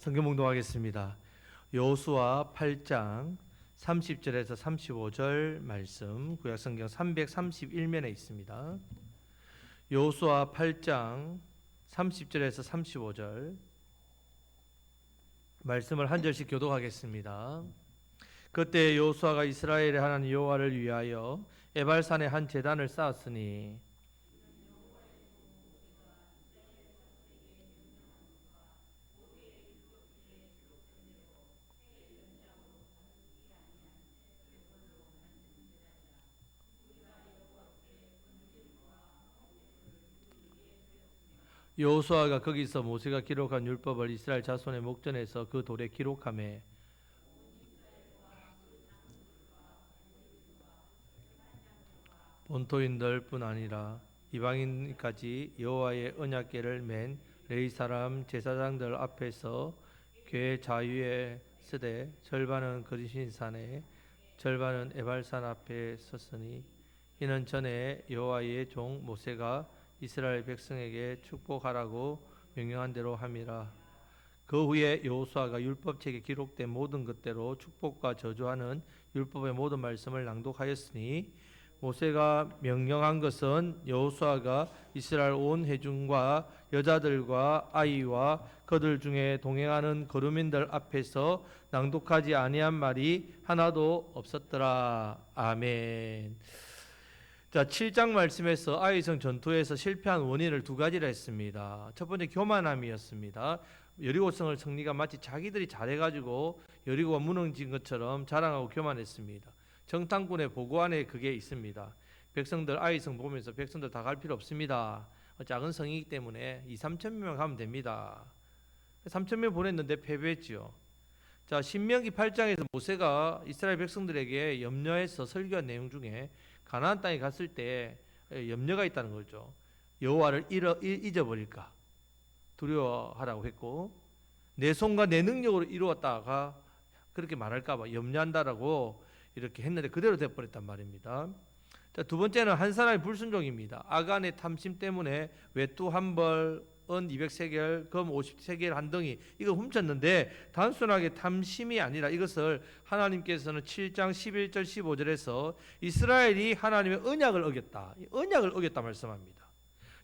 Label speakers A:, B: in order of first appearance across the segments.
A: 성경 봉독하겠습니다. 여호수아 8장 30절에서 35절 말씀, 구약 성경 331면에 있습니다. 여호수아 8장 30절에서 35절 말씀을 한 절씩 교독하겠습니다. 그때 여호수아가 이스라엘의 하나님 여호와를 위하여 에발산에 한 제단을 쌓았으니 여호수아가 거기서 모세가 기록한 율법을 이스라엘 자손의 목전에서 그 돌에 기록하매 본토인들뿐 아니라 이방인까지 여호와의 언약궤를 맨 레위 사람 제사장들 앞에서 궤 자유에 서되 절반은 거리신 산에 절반은 에발산 앞에 섰으니 이는 전에 여호와의 종 모세가 이스라엘 백성에게 축복하라고 명령한 대로 함이라. 그 후에 여호수아가 율법책에 기록된 모든 것대로 축복과 저주하는 율법의 모든 말씀을 낭독하였으니 모세가 명령한 것은 여호수아가 이스라엘 온 회중과 여자들과 아이와 그들 중에 동행하는 거류민들 앞에서 낭독하지 아니한 말이 하나도 없었더라. 아멘. 자, 7장 말씀에서 아이성 전투에서 실패한 원인을 두 가지라 했습니다. 첫 번째 교만함이었습니다. 여리고성을 승리가 마치 자기들이 잘해가지고 여리고가 무너진 것처럼 자랑하고 교만했습니다. 정탐꾼의 보고 안에 그게 있습니다. 백성들 아이성 보면서 백성들 다 갈 필요 없습니다. 작은 성이기 때문에 2-3천 명 가면 됩니다. 3천 명 보냈는데 패배했지요. 자, 신명기 8장에서 모세가 이스라엘 백성들에게 염려해서 설교한 내용 중에 가나안 땅에 갔을 때 염려가 있다는 거죠. 여호와를 잊어버릴까 두려워하라고 했고, 내 손과 내 능력으로 이루었다가 그렇게 말할까 봐 염려한다라고 이렇게 했는데 그대로 돼버렸단 말입니다. 자, 두 번째는 한 사람의 불순종입니다. 아간의 탐심 때문에 외투 한 벌, 은 200세겔, 금 50세겔 한 덩이 이거 훔쳤는데 단순하게 탐심이 아니라 이것을 하나님께서는 7장 11절 15절에서 이스라엘이 하나님의 언약을 어겼다. 언약을 어겼다 말씀합니다.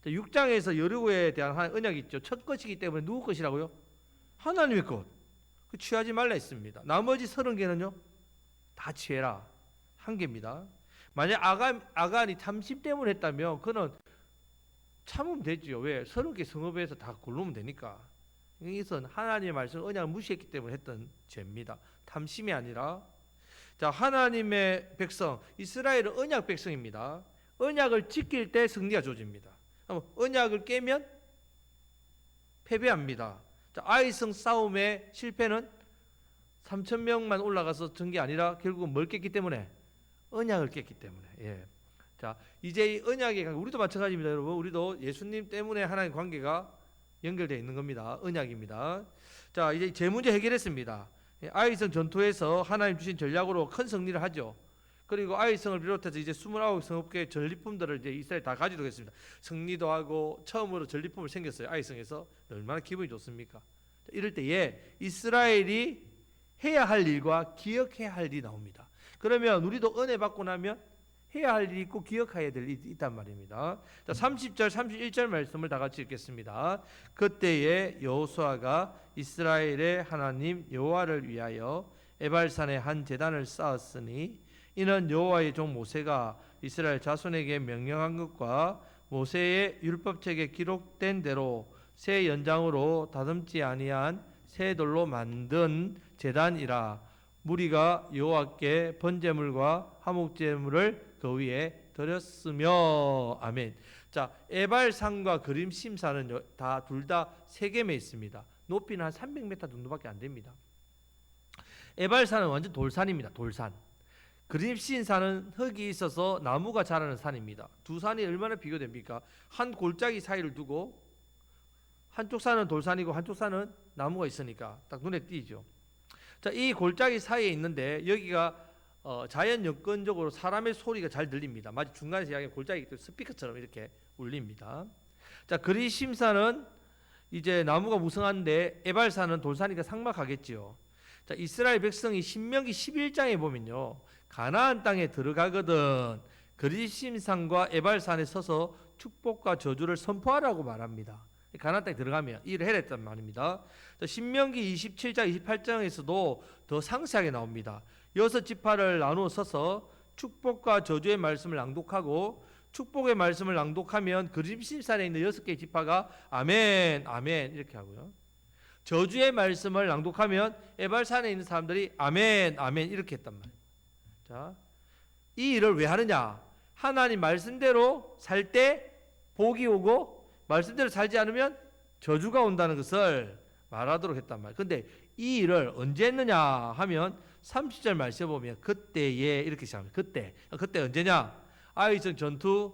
A: 6장에서 여리고에 대한 언약이 있죠. 첫 것이기 때문에 누구 것이라고요? 하나님의 것. 그 취하지 말라 했습니다. 나머지 30개는요? 다 취해라. 한 개입니다. 만약 아간이 탐심 때문에 했다면 그는 참으면 되지요. 왜? 30개 성읍에서 다 고르면 되니까. 이것은 하나님의 말씀 언약을 무시했기 때문에 했던 죄입니다. 탐심이 아니라. 자, 하나님의 백성 이스라엘은 언약 백성입니다. 언약을 지킬 때 승리가 주어집니다. 언약을 깨면 패배합니다. 자, 아이성 싸움의 실패는 3천 명만 올라가서 전 게 아니라 결국은 뭘 깼기 때문에? 언약을 깼기 때문에. 예. 자, 이제 이 언약의 관계, 우리도 마찬가지입니다, 여러분. 우리도 예수님 때문에 하나님 관계가 연결되어 있는 겁니다. 언약입니다. 자, 이제 제 문제 해결했습니다. 아이성 전투에서 하나님 주신 전략으로 큰 승리를 하죠. 그리고 아이성을 비롯해서 이제 29성읍교의 전리품들을 이제 이스라엘 다 가지도록 했습니다. 승리도 하고 처음으로 전리품을 생겼어요. 아이성에서. 얼마나 기분이 좋습니까? 자, 이럴 때에 이스라엘이 해야 할 일과 기억해야 할 일이 나옵니다. 그러면 우리도 은혜 받고 나면 해야 할 일이 있고 기억해야 될 일이 있단 말입니다. 자, 30절 31절 말씀을 다 같이 읽겠습니다. 그때에 여호수아가 이스라엘의 하나님 여호와를 위하여 에발산에 한 제단을 쌓았으니 이는 여호와의 종 모세가 이스라엘 자손에게 명령한 것과 모세의 율법책에 기록된 대로 새 연장으로 다듬지 아니한 새 돌로 만든 제단이라. 무리가 여호와께 번제물과 화목제물을 그 위에 드렸으며. 아멘. 자, 에발산과 그림심산은 둘 다 세겜에 있습니다. 높이는 한 300m 정도밖에 안 됩니다. 에발산은 완전 돌산입니다. 돌산. 그림심산은 흙이 있어서 나무가 자라는 산입니다. 두 산이 얼마나 비교됩니까? 한 골짜기 사이를 두고 한쪽 산은 돌산이고 한쪽 산은 나무가 있으니까 딱 눈에 띄죠. 자, 이 골짜기 사이에 있는데 여기가 자연 여건적으로 사람의 소리가 잘 들립니다. 마치 중간에서 이야기한 골짜기 스피커처럼 이렇게 울립니다. 자, 그리심산은 이제 나무가 무성한데 에발산은 돌산이니까 삭막하겠지요. 자, 이스라엘 백성이 신명기 11장에 보면요, 가나안 땅에 들어가거든 그리심산과 에발산에 서서 축복과 저주를 선포하라고 말합니다. 가나안 땅에 들어가면 일을 해야 했단 말입니다. 자, 신명기 27장 28장에서도 더 상세하게 나옵니다. 6지파를 나누어 서서 축복과 저주의 말씀을 낭독하고, 축복의 말씀을 낭독하면 그리심산에 있는 6개의 지파가 아멘 아멘 이렇게 하고요, 저주의 말씀을 낭독하면 에발산에 있는 사람들이 아멘 아멘 이렇게 했단 말이에요. 자, 이 일을 왜 하느냐? 하나님 말씀대로 살 때 복이 오고 말씀대로 살지 않으면 저주가 온다는 것을 말하도록 했단 말이에요. 근데 이 일을 언제 했느냐 하면 30절 말씀에 보면 그때에 이렇게 시작합니다. 그때 언제냐? 아이성 전투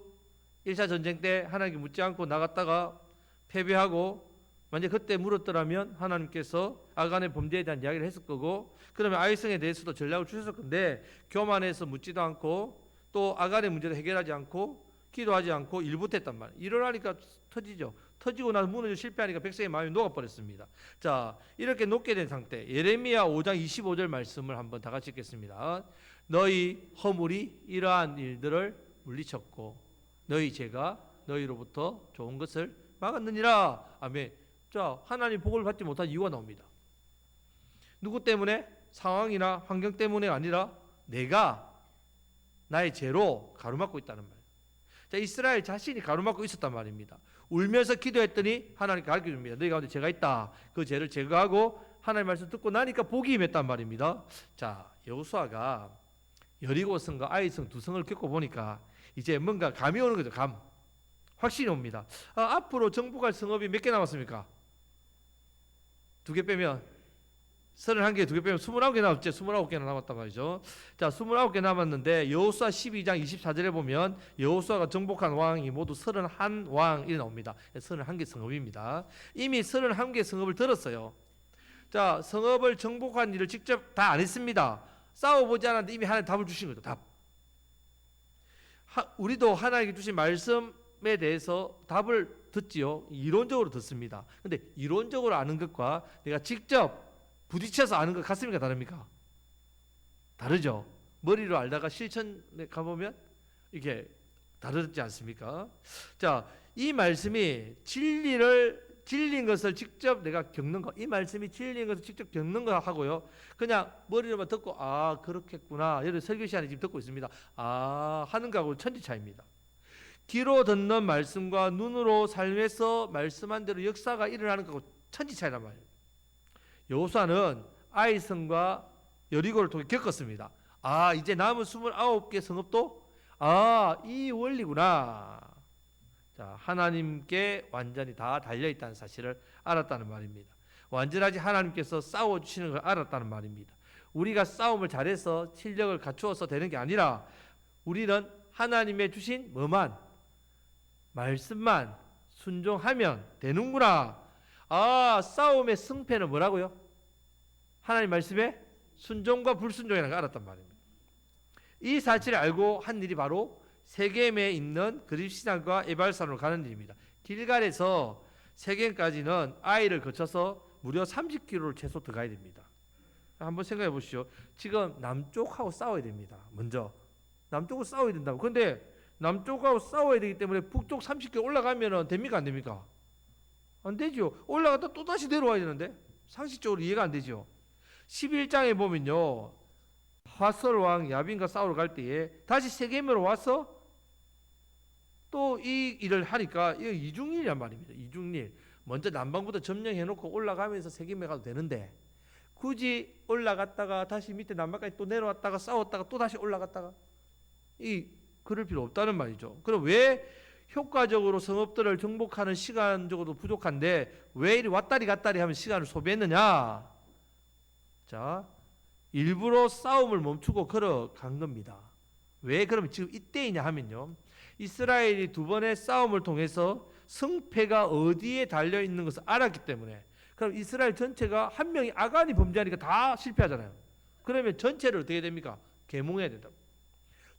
A: 1차 전쟁 때 하나님께 묻지 않고 나갔다가 패배하고, 만약 그때 물었더라면 하나님께서 아간의 범죄에 대한 이야기를 했을 거고, 그러면 아이성에 대해서도 전략을 주셨을 건데 교만해서 묻지도 않고 또 아간의 문제도 해결하지 않고 기도하지 않고 일부했단 말이에요. 일어나니까 터지죠. 터지고 나서 무너져 실패하니까 백성의 마음이 녹아버렸습니다. 자, 이렇게 녹게 된 상태, 예레미야 5장 25절 말씀을 한번 다 같이 읽겠습니다. 너희 허물이 이러한 일들을 물리쳤고 너희 죄가 너희로부터 좋은 것을 막았느니라. 아멘. 자, 하나님 복을 받지 못한 이유가 나옵니다. 누구 때문에? 상황이나 환경 때문에 아니라 내가 나의 죄로 가로막고 있다는 말이에요. 자, 이스라엘 자신이 가로막고 있었단 말입니다. 울면서 기도했더니 하나님 가르쳐 줍니다. 너희 가운데 죄가 있다. 그 죄를 제거하고 하나님 말씀 듣고 나니까 복이 임했단 말입니다. 자, 여호수아가 여리고성과 아이성 두 성을 겪어보니까 이제 뭔가 감이 오는 거죠. 확신이 옵니다. 앞으로 정복할 성읍이 몇 개 남았습니까? 2개 빼면 31개, 2개 빼면 29개 남았죠. 29개나 남았단 말이죠. 자, 29개 남았는데 여호수아 12장 24절에 보면 여호수아가 정복한 왕이 모두 31왕이 나옵니다. 31개 성읍입니다. 이미 31개 성읍을 들었어요. 자, 성읍을 정복한 일을 직접 다 안 했습니다. 싸워보지 않았는데 이미 하나님 답을 주신 거죠. 답. 우리도 하나님께 주신 말씀에 대해서 답을 듣지요. 이론적으로 듣습니다. 근데 이론적으로 아는 것과 내가 직접 부딪혀서 아는 것 같습니까? 다릅니까? 다르죠. 머리로 알다가 실천에 가보면 이게 다르지 않습니까? 자, 이 말씀이 진리인 것을 직접 내가 겪는 거, 이 말씀이 진리인 것을 직접 겪는 거 하고요, 그냥 머리로만 듣고 그렇겠구나, 여러 설교 시간에 지금 듣고 있습니다, 하는 거하고 천지 차이입니다. 귀로 듣는 말씀과 눈으로 삶에서 말씀한 대로 역사가 일어나는 거하고 천지 차이란 말이에요. 여호수아는 아이성과 여리고를 통해 겪었습니다. 이제 남은 29개 성읍도 이 원리구나. 자, 하나님께 완전히 다 달려있다는 사실을 알았다는 말입니다. 완전하지 하나님께서 싸워주시는 걸 알았다는 말입니다. 우리가 싸움을 잘해서 실력을 갖추어서 되는 게 아니라 우리는 하나님의 주신 말씀만 순종하면 되는구나. 싸움의 승패는 뭐라고요? 하나님 말씀에 순종과 불순종이라는 걸 알았단 말입니다. 이 사실을 알고 한 일이 바로 세겜에 있는 그리심산과 에발산으로 가는 일입니다. 길갈에서 세겜까지는 아이를 거쳐서 무려 30km를 최소 더 가야 됩니다. 한번 생각해 보시죠. 지금 남쪽하고 싸워야 됩니다. 먼저 남쪽하고 싸워야 된다고. 그런데 남쪽하고 싸워야 되기 때문에 북쪽 30km 올라가면 됩니까? 안 됩니까? 안 되죠. 올라갔다 또 다시 내려와야 되는데 상식적으로 이해가 안 되죠. 11장에 보면요, 화설 왕 야빈과 싸우러 갈 때에 다시 세겜으로 와서 또 이 일을 하니까 이거 이중일이란 말입니다. 이중일. 먼저 남방부터 점령해놓고 올라가면서 세겜에 가도 되는데 굳이 올라갔다가 다시 밑에 남방까지 또 내려왔다가 싸웠다가 또 다시 올라갔다가 그럴 필요 없다는 말이죠. 그럼 왜 효과적으로 성읍들을 정복하는 시간적으로 부족한데 왜 이리 왔다리 갔다리 하면 시간을 소비했느냐? 자, 일부러 싸움을 멈추고 걸어간 겁니다. 왜 그러면 지금 이때이냐 하면요, 이스라엘이 두 번의 싸움을 통해서 승패가 어디에 달려있는 것을 알았기 때문에. 그럼 이스라엘 전체가 한 명이 아간이 범죄하니까 다 실패하잖아요. 그러면 전체를 어떻게 됩니까? 계몽해야 된다.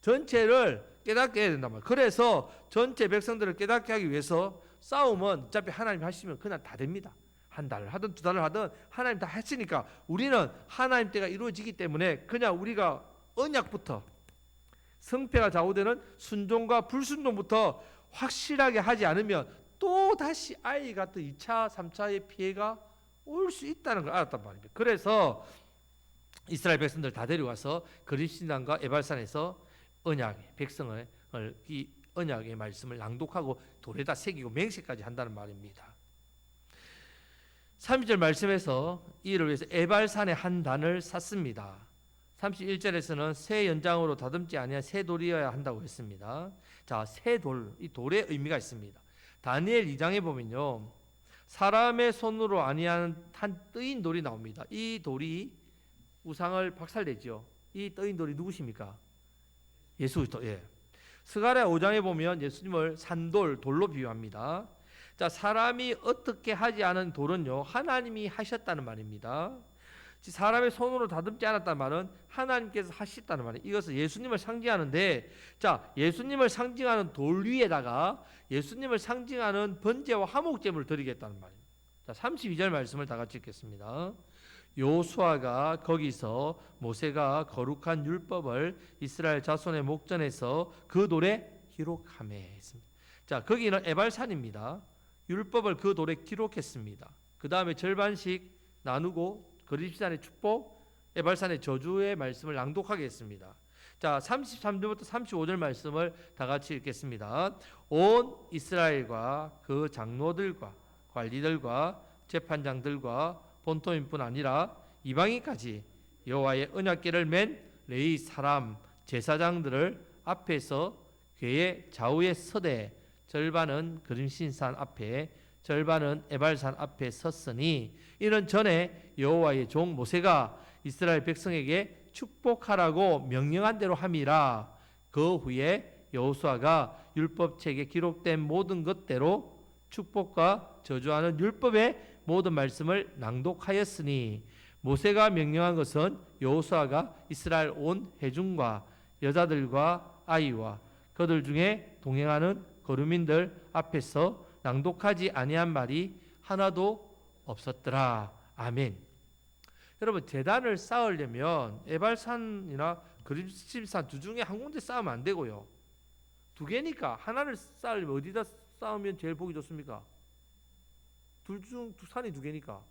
A: 전체를 깨닫게 해야 된단 말이에요. 그래서 전체 백성들을 깨닫게 하기 위해서 싸움은 어차피 하나님이 하시면 그냥 다 됩니다. 한 달을 하든 두 달을 하든 하나님 다 했으니까 우리는 하나님 때가 이루어지기 때문에 그냥 우리가 언약부터 성패가 좌우되는 순종과 불순종부터 확실하게 하지 않으면 또 다시 아이가 또 2차, 3차의 피해가 올 수 있다는 걸 알았단 말입니다. 그래서 이스라엘 백성들 다 데려와서 그리스도산과 에발산에서 언약의 백성을 이 언약의 말씀을 낭독하고 돌에다 새기고 맹세까지 한다는 말입니다. 30절 말씀에서 이를 위해서 에발산의 한 단을 샀습니다. 31절에서는 새 연장으로 다듬지 아니한 새 돌이어야 한다고 했습니다. 자, 새 돌, 이 돌의 의미가 있습니다. 다니엘 2장에 보면요, 사람의 손으로 아니한 한 뜨인 돌이 나옵니다. 이 돌이 우상을 박살내죠. 이 뜨인 돌이 누구십니까? 예수 그리스도. 예. 스가랴 5장에 보면 예수님을 산돌, 돌로 비유합니다. 자, 사람이 어떻게 하지 않은 돌은요, 하나님이 하셨다는 말입니다. 사람의 손으로 다듬지 않았다는 말은 하나님께서 하셨다는 말이에요. 이것은 예수님을 상징하는데, 자, 예수님을 상징하는 돌 위에다가 예수님을 상징하는 번제와 화목제물을 드리겠다는 말입니다. 자, 32절 말씀을 다 같이 읽겠습니다. 여호수아가 거기서 모세가 거룩한 율법을 이스라엘 자손의 목전에서 그 돌에 기록하며 했습니다. 자, 거기는 에발산입니다. 율법을 그 돌에 기록했습니다. 그 다음에 절반씩 나누고 그리스도산의 축복, 에발산의 저주의 말씀을 낭독하게 했습니다. 자, 33절부터 35절 말씀을 다 같이 읽겠습니다. 온 이스라엘과 그 장로들과 관리들과 재판장들과 본토인뿐 아니라 이방인까지 여호와의 언약궤를 맨 레위 사람 제사장들을 앞에서 궤의 좌우에 서되 절반은 그림신산 앞에 절반은 에발산 앞에 섰으니 이는 전에 여호와의 종 모세가 이스라엘 백성에게 축복하라고 명령한 대로 함이라. 그 후에 여호수아가 율법책에 기록된 모든 것대로 축복과 저주하는 율법의 모든 말씀을 낭독하였으니 모세가 명령한 것은 여호수아가 이스라엘 온 회중과 여자들과 아이와 그들 중에 동행하는 거류민들 앞에서 낭독하지 아니한 말이 하나도 없었더라. 아멘. 여러분, 제단을 쌓으려면 에발산이나 그림심산 두 중에 한 군데 쌓으면 안 되고요. 두 개니까 하나를 쌓으려면 어디다 쌓으면 제일 보기 좋습니까? 두 산이 두 개니까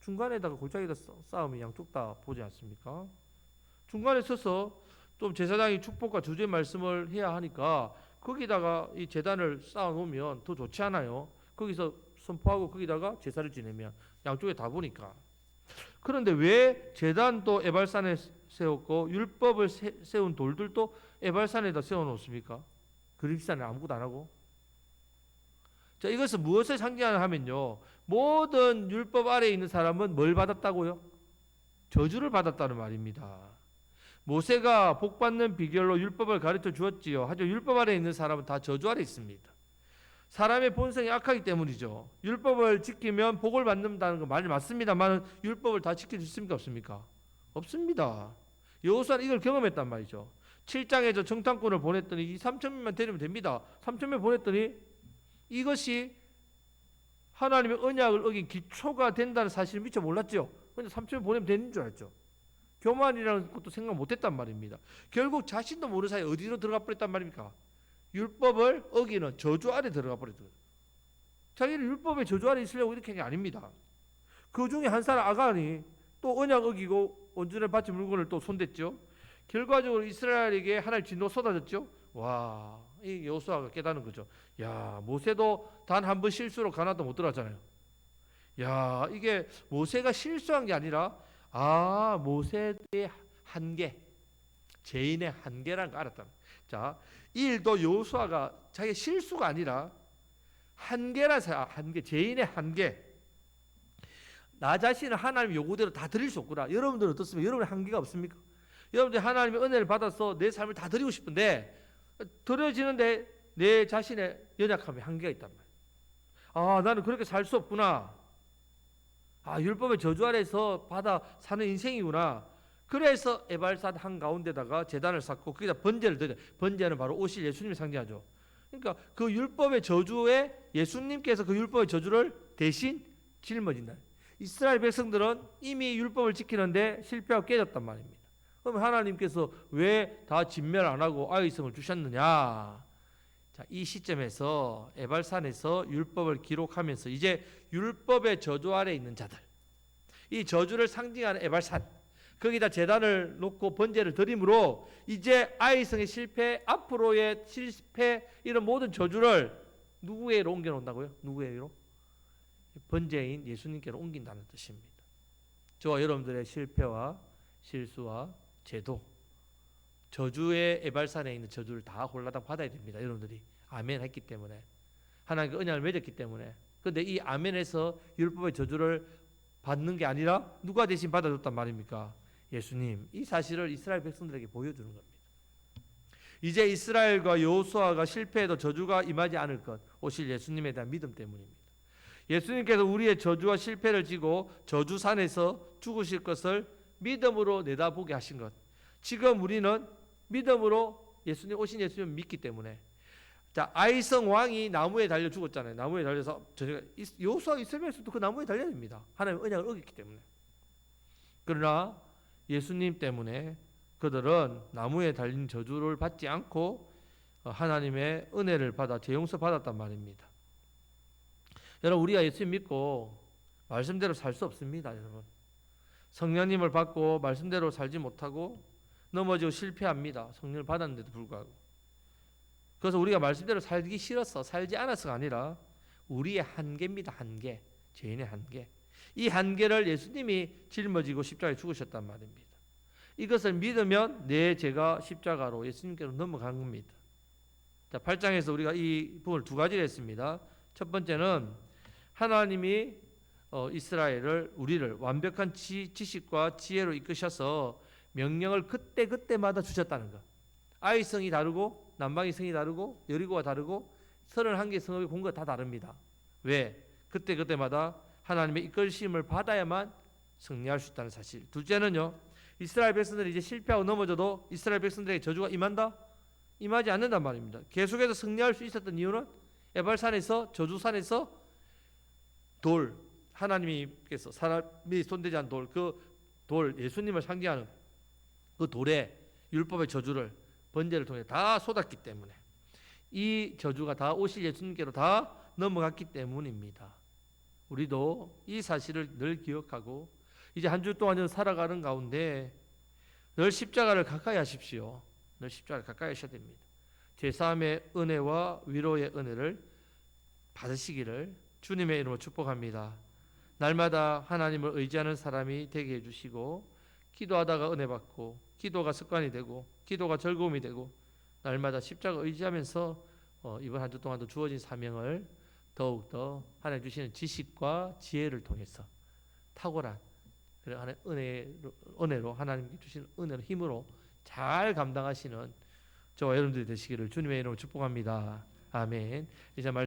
A: 중간에다가 골짜기에다 쌓으면 양쪽 다 보지 않습니까? 중간에 서서 좀 제사장이 축복과 주제 말씀을 해야 하니까 거기다가 이 제단을 쌓아 놓으면 더 좋지 않아요? 거기서 선포하고 거기다가 제사를 지내면 양쪽에 다 보니까. 그런데 왜 제단도 에발산에 세웠고 율법을 세운 돌들도 에발산에다 세워 놓습니까? 그림산에 아무것도 안 하고. 자, 이것은 무엇을 상징하냐 하면요, 모든 율법 아래에 있는 사람은 뭘 받았다고요? 저주를 받았다는 말입니다. 모세가 복받는 비결로 율법을 가르쳐 주었지요. 하지만 율법 아래에 있는 사람은 다 저주 아래 있습니다. 사람의 본성이 악하기 때문이죠. 율법을 지키면 복을 받는다는 건 말이 맞습니다만 율법을 다 지킬 수 있습니까? 없습니까? 없습니다. 여호수아는 이걸 경험했단 말이죠. 7장에 저 정탐꾼을 보냈더니 이 3,000명만 데리면 됩니다. 3,000명 보냈더니 이것이 하나님의 언약을 어긴 기초가 된다는 사실을 미처 몰랐죠. 근데 3,000명 보내면 되는 줄 알았죠. 교만이라는 것도 생각 못했단 말입니다. 결국 자신도 모르는 사이에 어디로 들어가 버렸단 말입니까? 율법을 어기는 저주 아래 들어가 버렸어요. 자기는 율법의 저주 아래 있으려고 이렇게 한 게 아닙니다. 그 중에 한 사람 아간이 또 언약 어기고 온전히 바친 물건을 또 손댔죠. 결과적으로 이스라엘에게 하나님 진노 쏟아졌죠. 와, 이 여호수아가 깨닫는 거죠. 야, 모세도 단 한 번 실수로 가나안도 못 들어갔잖아요. 야, 이게 모세가 실수한 게 아니라 모세의 한계, 죄인의 한계라는 걸 알았다. 자, 이 일도 여호수아가 자기 실수가 아니라 한계라서 한계, 죄인의 한계. 나 자신을 하나님 요구대로 다 드릴 수 없구나. 여러분들은 어떻습니까? 여러분의 한계가 없습니까? 여러분들이 하나님의 은혜를 받아서 내 삶을 다 드리고 싶은데 드려지는데 내 자신의 연약함에 한계가 있단 말이에요. 나는 그렇게 살 수 없구나. 율법의 저주 아래서 받아 사는 인생이구나. 그래서 에발산 한가운데다가 제단을 쌓고 거기다 번제를 드려. 번제는 바로 오실 예수님을 상징하죠. 그러니까 그 율법의 저주에 예수님께서 그 율법의 저주를 대신 짊어진다. 이스라엘 백성들은 이미 율법을 지키는데 실패하고 깨졌단 말입니다. 그럼 하나님께서 왜 다 진멸 안 하고 아이성을 주셨느냐? 자, 이 시점에서 에발산에서 율법을 기록하면서 이제 율법의 저주 아래 있는 자들, 이 저주를 상징하는 에발산, 거기다 제단을 놓고 번제를 드림으로 이제 아이성의 실패, 앞으로의 실패, 이런 모든 저주를 누구에게로 옮겨놓는다고요? 누구에게로? 번제인 예수님께로 옮긴다는 뜻입니다. 저와 여러분들의 실패와 실수와 제도, 저주의 에발산에 있는 저주를 다 홀라당 받아야 됩니다. 여러분들이 아멘 했기 때문에, 하나님과 언약을 맺었기 때문에. 그런데 이 아멘에서 율법의 저주를 받는 게 아니라 누가 대신 받아줬단 말입니까? 예수님. 이 사실을 이스라엘 백성들에게 보여주는 겁니다. 이제 이스라엘과 여호수아가 실패해도 저주가 임하지 않을 것, 오실 예수님에 대한 믿음 때문입니다. 예수님께서 우리의 저주와 실패를 지고 저주산에서 죽으실 것을 믿음으로 내다보게 하신 것. 지금 우리는 믿음으로 예수님, 오신 예수님을 믿기 때문에. 자, 아이성 왕이 나무에 달려 죽었잖아요. 나무에 달려서 여호수아 이스라엘 백성도 그 나무에 달려야 됩니다. 하나님의 언약을 어겼기 때문에. 그러나 예수님 때문에 그들은 나무에 달린 저주를 받지 않고 하나님의 은혜를 받아 재용서 받았단 말입니다. 여러분, 우리가 예수님 믿고 말씀대로 살 수 없습니다. 여러분, 성령님을 받고 말씀대로 살지 못하고 넘어지고 실패합니다. 성령을 받았는데도 불구하고. 그래서 우리가 말씀대로 살기 싫어서, 살지 않아서가 아니라 우리의 한계입니다. 한계, 죄인의 한계. 이 한계를 예수님이 짊어지고 십자가에 죽으셨단 말입니다. 이것을 믿으면 내 죄가 십자가로 예수님께로 넘어간 겁니다. 자, 8장에서 우리가 이 부분을 두 가지를 했습니다. 첫 번째는 하나님이 이스라엘을, 우리를 완벽한 지식과 지혜로 이끄셔서 명령을 그때마다 주셨다는 것. 아이성이 다르고 남방의 성이 다르고 여리고가 다르고 31개 성읍의 공부가 다 다릅니다. 왜? 그때마다 하나님의 이끌심을 받아야만 승리할 수 있다는 사실. 둘째는요, 이스라엘 백성들이 이제 실패하고 넘어져도 이스라엘 백성들에게 저주가 임한다? 임하지 않는단 말입니다. 계속해서 승리할 수 있었던 이유는 에발산에서, 저주산에서 돌, 하나님께서 사람이 손대지 않은 돌, 그 돌, 예수님을 상징하는 그 돌에 율법의 저주를 번제를 통해 다 쏟았기 때문에, 이 저주가 다 오실 예수님께로 다 넘어갔기 때문입니다. 우리도 이 사실을 늘 기억하고 이제 한 주 동안 살아가는 가운데 늘 십자가를 가까이 하십시오. 늘 십자가를 가까이 하셔야 됩니다. 제사함의 은혜와 위로의 은혜를 받으시기를 주님의 이름으로 축복합니다. 날마다 하나님을 의지하는 사람이 되게 해주시고, 기도하다가 은혜 받고, 기도가 습관이 되고, 기도가 즐거움이 되고, 날마다 십자가 의지하면서 이번 한 주 동안도 주어진 사명을 더욱더 하나님 주시는 지식과 지혜를 통해서 탁월한 은혜로 하나님께 주시는 은혜로, 힘으로 잘 감당하시는 저와 여러분들이 되시기를 주님의 이름으로 축복합니다. 아멘. 이제 말